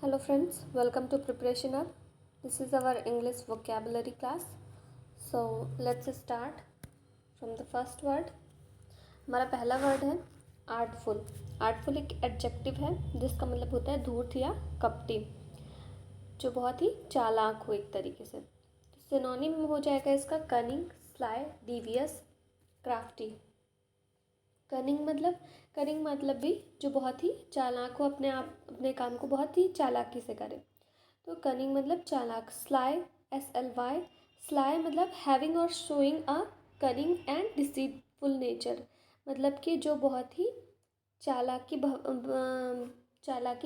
Hello friends, welcome to Preparation Up. This is our English vocabulary class. So let's start from the first word. हमारा पहला word है artful. Artful एक adjective है जिसका मतलब होता है धूर्त या कपटी, जो बहुत ही चालाक हो एक तरीके से. सिनोनिम हो जाएगा इसका कनिंग, स्लाई, डीवियस, क्राफ्टी. कनिंग मतलब भी जो बहुत ही चालाक हो, अपने काम को बहुत ही चालाकी से करे. तो कनिंग मतलब चालाक. स्लाई, SLY, स्लाई मतलब हैविंग और showing a cunning and deceitful nature, मतलब कि जो बहुत ही चालाकी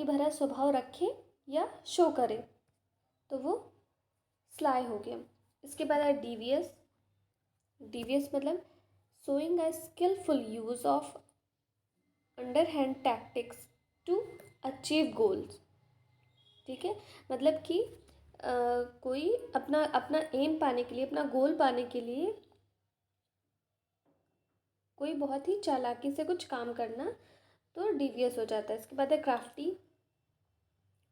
भरा स्वभाव रखे या शो करे, तो वो स्लाई हो गया. इसके बाद है डीवियस. डीवियस मतलब showing a skillful use of underhand tactics to achieve goals. ठीक है, मतलब कि कोई अपना एम पाने के लिए, अपना गोल पाने के लिए कोई बहुत ही चालाकी से कुछ काम करना, तो डीवियस हो जाता है. इसके बाद है क्राफ्टी.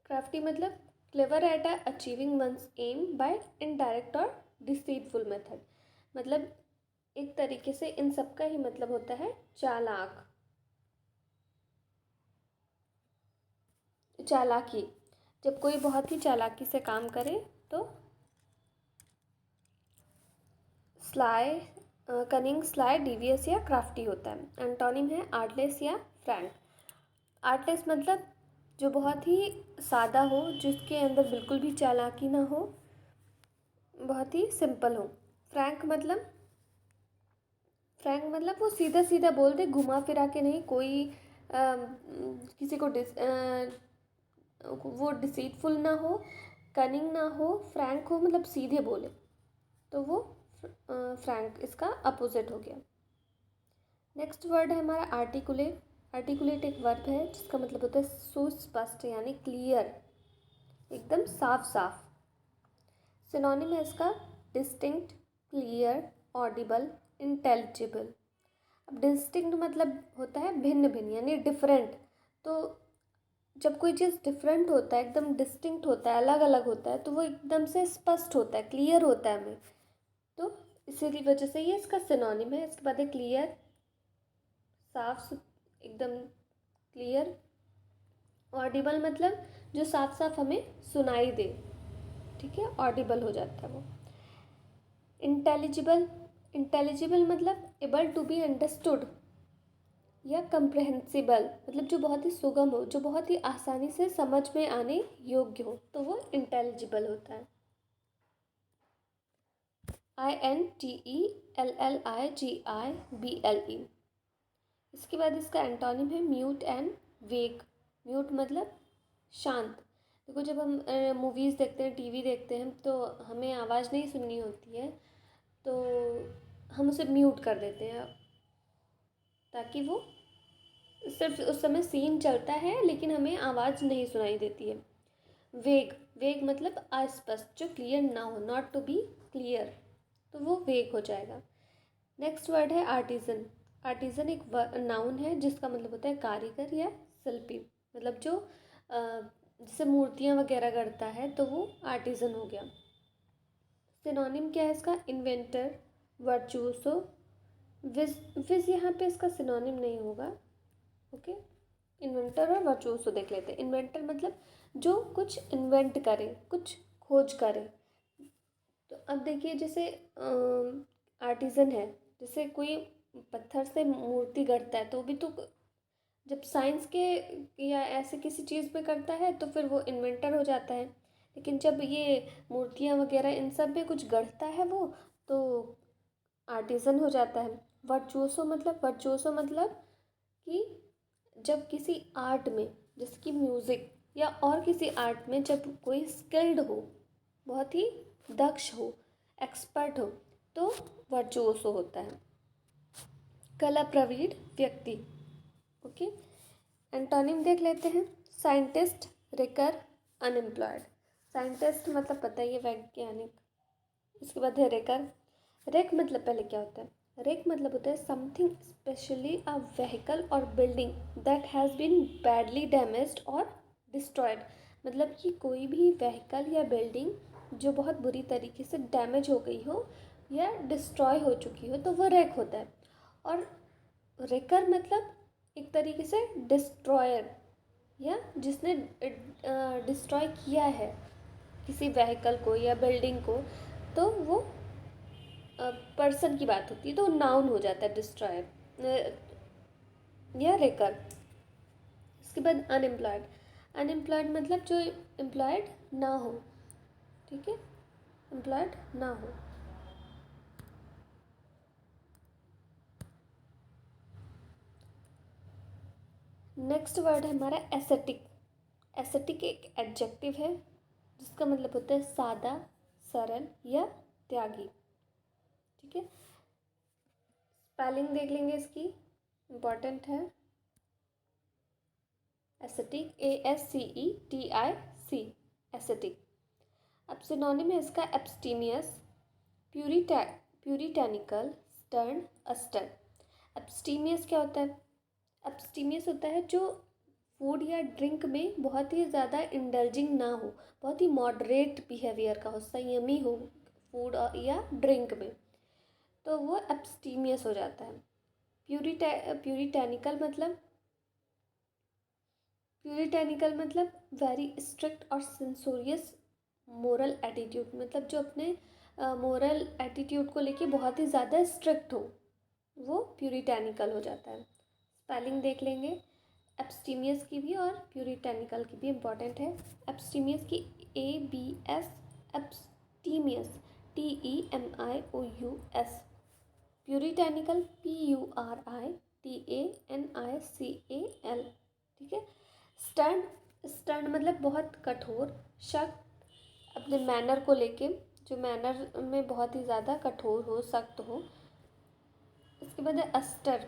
क्राफ्टी मतलब clever at achieving one's aim by indirect और डिसीटफुल मेथड. मतलब एक तरीके से इन सब का ही मतलब होता है चालाक, चालाकी. जब कोई बहुत ही चालाकी से काम करे तो स्लाई, कनिंग, स्लाई, डीवियस या क्राफ्टी होता है. एंटोनिम है आर्टलेस या फ्रैंक. आर्टलेस मतलब जो बहुत ही सादा हो, जिसके अंदर बिल्कुल भी चालाकी ना हो, बहुत ही सिंपल हो. फ्रैंक मतलब वो सीधा सीधा बोल दे, घुमा फिरा के नहीं. कोई किसी को वो डिसीटफुल ना हो, कनिंग ना हो, फ्रैंक हो, मतलब सीधे बोले, तो वो फ्रैंक इसका अपोजिट हो गया. नेक्स्ट वर्ड है हमारा आर्टिकुलेट. आर्टिकुलेट एक वर्ब है जिसका मतलब होता है सुस्पष्ट, यानी क्लियर, एकदम साफ साफ. सिनोनिम है इसका डिस्टिंक्ट, क्लियर, ऑडिबल, इंटेलिजिबल. अब डिस्टिंक्ट मतलब होता है भिन्न भिन्न, यानी डिफरेंट. तो जब कोई चीज़ डिफरेंट होता है, एकदम डिस्टिंक्ट होता है, अलग अलग होता है, तो वो एकदम से स्पष्ट होता है, क्लियर होता है हमें. तो इसी वजह से ये इसका सिनोनिम है. इसके बाद है क्लियर, साफ एकदम क्लियर. ऑडिबल मतलब जो साफ साफ हमें सुनाई दे. ठीक है, ऑडिबल हो जाता है वो. इंटेलिजिबल. इंटेलिजिबल मतलब एबल टू बी अंडरस्टूड या कंप्रहेंसिबल, मतलब जो बहुत ही सुगम हो, जो बहुत ही आसानी से समझ में आने योग्य हो, तो वो इंटेलिजिबल होता है. INTELLIGIBLE. इसके बाद इसका एंटोनिम है म्यूट एंड वेक. म्यूट मतलब शांत. देखो, जब हम मूवीज़ देखते हैं, टीवी देखते हैं, तो हमें आवाज़ नहीं सुननी होती है, तो हम उसे म्यूट कर देते हैं, ताकि वो सिर्फ उस समय सीन चलता है लेकिन हमें आवाज़ नहीं सुनाई देती है. वेग. वेग मतलब अस्पष्ट, जो क्लियर ना हो, नॉट टू बी क्लियर, तो वो वेग हो जाएगा. नेक्स्ट वर्ड है आर्टिजन. आर्टिजन एक नाउन है जिसका मतलब होता है कारीगर या शिल्पी. मतलब जो जैसे मूर्तियाँ वगैरह करता है, तो वो आर्टिजन हो गया. सिनोनिम क्या है इसका? इन्वेंटर, वर्चुओसो. विज यहाँ पे इसका सिनोनिम नहीं होगा. ओके, इन्वेंटर और वर्चुओसो देख लेते हैं. इन्वेंटर मतलब जो कुछ इन्वेंट करे, कुछ खोज करे. तो अब देखिए, जैसे आर्टिजन है, जैसे कोई पत्थर से मूर्ति गढ़ता है, तो भी तो जब साइंस के या ऐसे किसी चीज़ में करता है, तो फिर वो इन्वेंटर हो जाता है. लेकिन जब ये मूर्तियाँ वगैरह इन सब में कुछ गढ़ता है वो, तो आर्टिजन हो जाता है. वर्चुओसो मतलब कि जब किसी आर्ट में, जैसे कि म्यूज़िक या और किसी आर्ट में, जब कोई स्किल्ड हो, बहुत ही दक्ष हो, एक्सपर्ट हो, तो वर्चुओसो होता है. कला प्रवीण व्यक्ति. ओके, एंटोनिम देख लेते हैं. Scientist, recur, unemployed. साइंटिस्ट मतलब पता ही है, वैज्ञानिक. इसके बाद है रेकर. रेक मतलब पहले क्या होता है? रेक मतलब होता है समथिंग, स्पेशली अ व्हीकल और building that has been badly damaged और डिस्ट्रॉयड. मतलब कि कोई भी व्हीकल या बिल्डिंग जो बहुत बुरी तरीके से डैमेज हो गई हो या डिस्ट्रॉय हो चुकी हो तो वो रेक होता है। और रेकर मतलब एक तरीके से डिस्ट्रॉयर, या जिसने डिस्ट्रॉय किया है किसी व्हीकल को या बिल्डिंग को, तो वो पर्सन की बात होती है, तो नाउन हो जाता है डिस्ट्रॉयर या रेकर। इसके बाद अनएम्प्लॉयड। अनएम्प्लॉयड मतलब जो एम्प्लॉयड ना हो, ठीक है, एम्प्लॉयड ना हो। नेक्स्ट वर्ड है हमारा एस्थेटिक। एस्थेटिक एक एडजेक्टिव है जिसका मतलब होता है सादा, सरल या त्यागी, ठीक है। स्पेलिंग देख लेंगे इसकी, इम्पॉर्टेंट है। Aesthetic, ASCETIC, aesthetic. अब सिनोनिम है इसका एब्सटीमियस, प्यूरिटैनिकल, स्टर्न, अस्टर। एब्सटीमियस क्या होता है? एब्सटीमियस होता है जो फूड या ड्रिंक में बहुत ही ज़्यादा इंडल्जिंग ना हो, बहुत ही मॉडरेट बिहेवियर का हो, संयमी हो फूड या ड्रिंक में, तो वो एब्सटीमियस हो जाता है। प्यूरिटैनिकल मतलब वेरी स्ट्रिक्ट और सेंसोरियस मोरल एटीट्यूड, मतलब जो अपने मोरल एटीट्यूड को लेके बहुत ही ज़्यादा स्ट्रिक्ट हो, वो प्यूरिटैनिकल हो जाता है। स्पेलिंग देख लेंगे एब्सटीमियस की भी और प्यूरिटैनिकल की भी, इम्पॉर्टेंट है। एब्सटीमियस की ABS, एब्सटीमियस TEMIOUS, प्यूरिटैनिकल PURITANICAL, ठीक है। स्टर्न, स्टर्न मतलब बहुत कठोर, सख्त अपने मैनर को लेके, जो मैनर में बहुत ही ज़्यादा कठोर हो, सख्त हो। इसके बाद है अस्टर।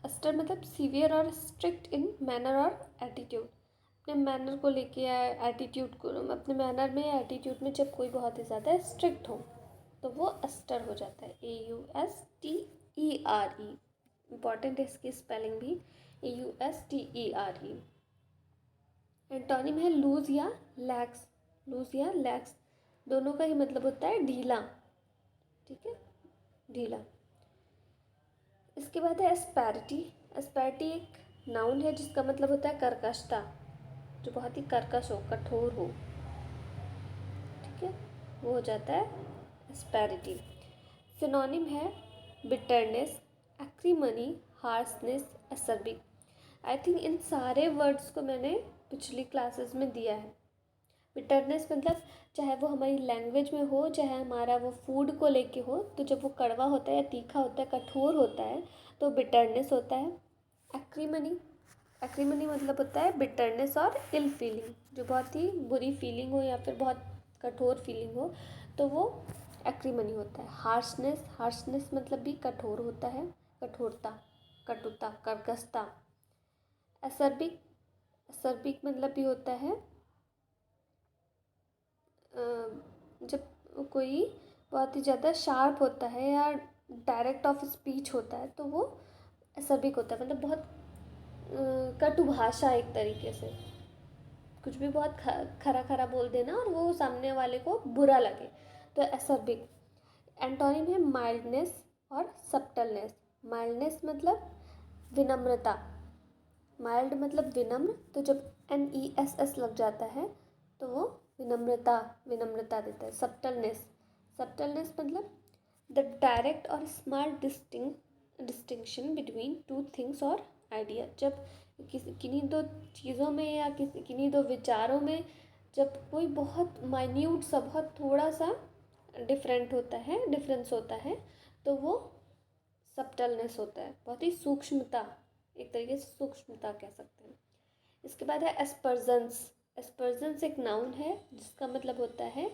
अस्टर मतलब सीवियर और स्ट्रिक्ट इन मैनर और एटीट्यूड, अपने मैनर को लेके या एटीट्यूड को, अपने मैनर में या एटीट्यूड में जब कोई बहुत ही ज़्यादा स्ट्रिक्ट हो तो वो अस्टर हो जाता है, AUSTERE। इम्पॉर्टेंट है इसकी स्पेलिंग भी, AUSTERE। एंटोनिम है लूज या लैक्स। लूज या लैक्स दोनों का ही मतलब होता है ढीला, ठीक है, ढीला। इसके बाद है एस्पैरिटी। एस्पैरिटी एक नाउन है जिसका मतलब होता है कर्कशता, जो बहुत ही कर्कश हो, कठोर हो, ठीक है, वो हो जाता है एस्पैरिटी। सिनोनिम है bitterness, acrimony, harshness, acerbic. I think इन सारे वर्ड्स को मैंने पिछली क्लासेस में दिया है। बिटरनेस मतलब चाहे वो हमारी लैंग्वेज में हो, चाहे हमारा वो फूड को लेके हो, तो जब वो कड़वा होता है या तीखा होता है, कठोर होता है, तो बिटरनेस होता है। एक्रीमनी, एक्रीमनी मतलब होता है बिटरनेस और इल फीलिंग, जो बहुत ही बुरी फीलिंग हो या फिर बहुत कठोर फीलिंग हो, तो वो एक्रीमनी होता है। हार्शनेस, हार्शनेस मतलब भी कठोर होता है, कठोरता, कटुता, कर्कशता। असर्बिक, असर्बिक मतलब भी होता है जब कोई बहुत ही ज़्यादा शार्प होता है या डायरेक्ट ऑफ स्पीच होता है, तो वो असर्बिक होता है, मतलब बहुत कटु भाषा, एक तरीके से कुछ भी बहुत खरा खरा बोल देना और वो सामने वाले को बुरा लगे, तो असर्बिक। एंटोनिम है माइल्डनेस और सब्टलनेस। माइल्डनेस मतलब विनम्रता, माइल्ड मतलब विनम्र, तो जब NESS लग जाता है तो वो विनम्रता, विनम्रता देता है। सब्टलनेस, सब्टलनेस मतलब द डायरेक्ट और small distinction between two things और आइडिया, जब किन्हीं दो चीज़ों में या किन्हीं दो विचारों में जब कोई बहुत माइन्यूट सा, बहुत थोड़ा सा डिफरेंट होता है, डिफरेंस होता है, तो वो सब्टलनेस होता है, बहुत ही सूक्ष्मता, एक तरीके से सूक्ष्मता कह सकते हैं। इसके बाद है एस्पर्जन्स। एस्पर्जन्स एक नाउन है जिसका मतलब होता है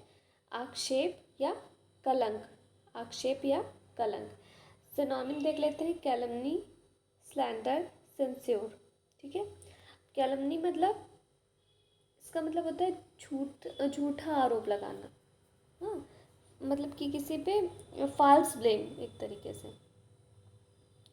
आक्षेप या कलंक, आक्षेप या कलंक। सिनोनिम देख लेते हैं कैलमनी, स्लैंडर, सेंस्योर, ठीक है। कैलमनी मतलब, इसका मतलब होता है झूठा आरोप लगाना, हाँ, मतलब कि किसी पे फॉल्स ब्लेम, एक तरीके से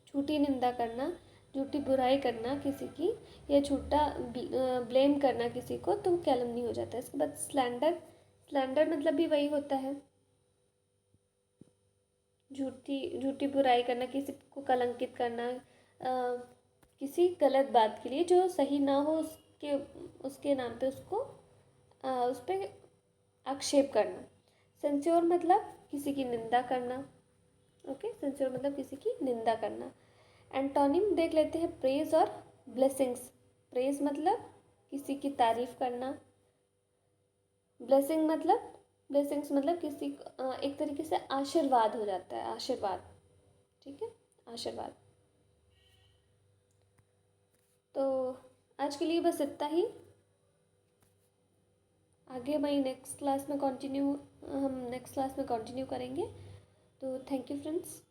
झूठी निंदा करना, झूठी बुराई करना किसी की या झूठा ब्लेम करना किसी को, तो कैलमनी हो जाता है। इसके बाद स्लैंडर, स्लैंडर मतलब भी वही होता है, झूठी झूठी बुराई करना, किसी को कलंकित करना, किसी गलत बात के लिए जो सही ना हो उसके उसके नाम पे उसको उस पर आक्षेप करना। सेंस्योर मतलब किसी की निंदा करना। ओके, सेंस्योर मतलब किसी की निंदा करना। एंटोनिम देख लेते हैं, प्रेज और ब्लेसिंग्स। प्रेज मतलब किसी की तारीफ करना। ब्लेसिंग मतलब ब्लेसिंग्स मतलब किसी एक तरीके से आशीर्वाद हो जाता है, आशीर्वाद। ठीक है, आशीर्वाद। तो आज के लिए बस इतना ही। आगे मैं नेक्स्ट क्लास में कंटिन्यू हम नेक्स्ट क्लास में कंटिन्यू करेंगे। तो थैंक यू फ्रेंड्स।